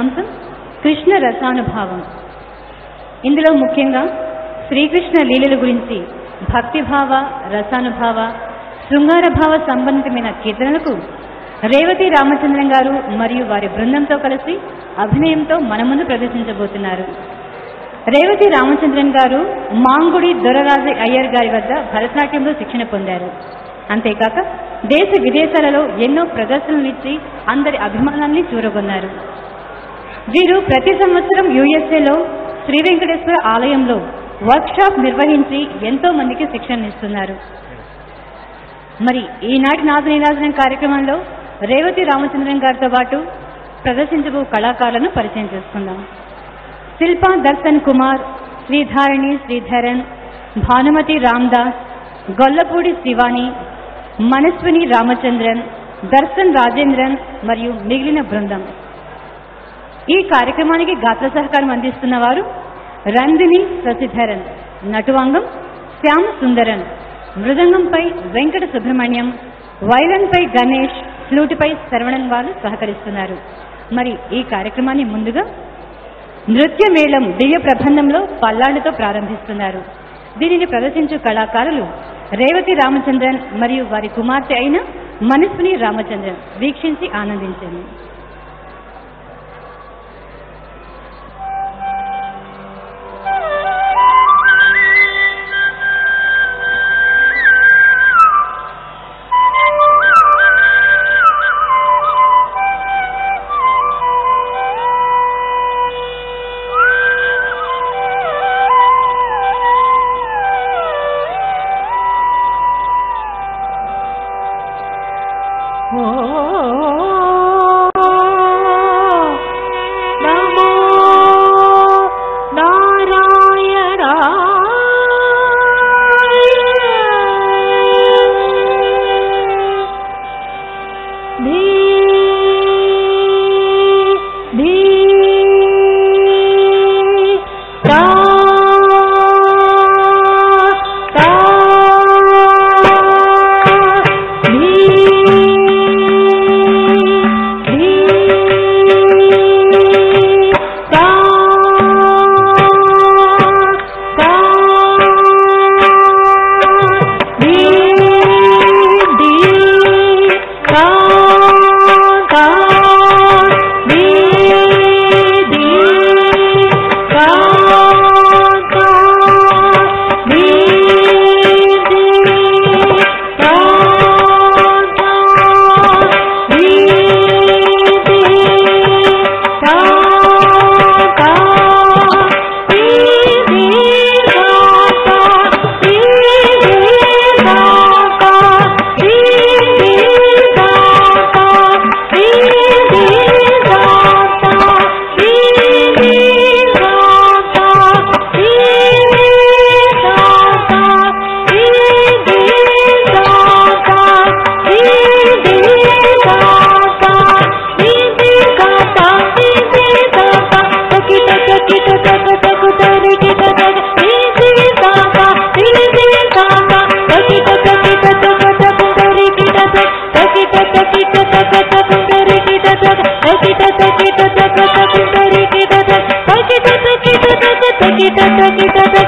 అంశం కృష్ణ రసానుభావం. ఇందులో ముఖ్యంగా శ్రీకృష్ణ లీలల గురించి భక్తిభావ, రసానుభావ, శృంగారభావ సంబంధితమైన కీర్తనలకు రేవతి రామచంద్రన్ గారు మరియు వారి బృందంతో కలిసి అభినయంతో మన ముందు ప్రదర్శించబోతున్నారు. రేవతి రామచంద్రన్ గారు మాంగుడి దొరరాజు అయ్యర్ గారి వద్ద భరతనాట్యంలో శిక్షణ పొందారు. అంతేకాక దేశ విదేశాలలో ఎన్నో ప్రదర్శనలు ఇచ్చి అందరి అభిమానాన్ని చూరగొన్నారు. వీరు ప్రతి సంవత్సరం యుఎస్ఏలో శ్రీ వెంకటేశ్వర ఆలయంలో వర్క్షాప్ నిర్వహించి ఎంతో మందికి శిక్షణ ఇస్తున్నారు. మరి ఈనాటి నాద నీరాజనం కార్యక్రమంలో రేవతి రామచంద్రన్ గారితో పాటు ప్రదర్శించబో కళాకారులను పరిచయం చేసుకుందాం. శిల్పా దర్శన్ కుమార్, శ్రీధారిణి శ్రీధరన్, భానుమతి రామ్దాస్, గొల్లపూడి శివాని, మనస్విని రామచంద్రన్, దర్శన్ రాజేంద్రన్ మరియు మిగిలిన బృందం. ఈ కార్యక్రమానికి గాత్ర సహకారం అందిస్తున్న వారు రందిని శశిధరన్, నటువాంగం శ్యామ్ సుందరన్, మృదంగంపై వెంకట సుబ్రహ్మణ్యం, వైలన్పై గణేష్, ఫ్లూటుపై శరవణన్ వారు సహకరిస్తున్నారు. మరి ఈ కార్యక్రమాన్ని ముందుగా నృత్య మేళం దివ్య ప్రబంధంలో పల్లాడుతో ప్రారంభిస్తున్నారు. దీనిని ప్రదర్శించు కళాకారులు రేవతి రామచంద్రన్ మరియు వారి కుమార్తె అయిన మనస్విని రామచంద్రన్. వీక్షించి ఆనందించండి. Kita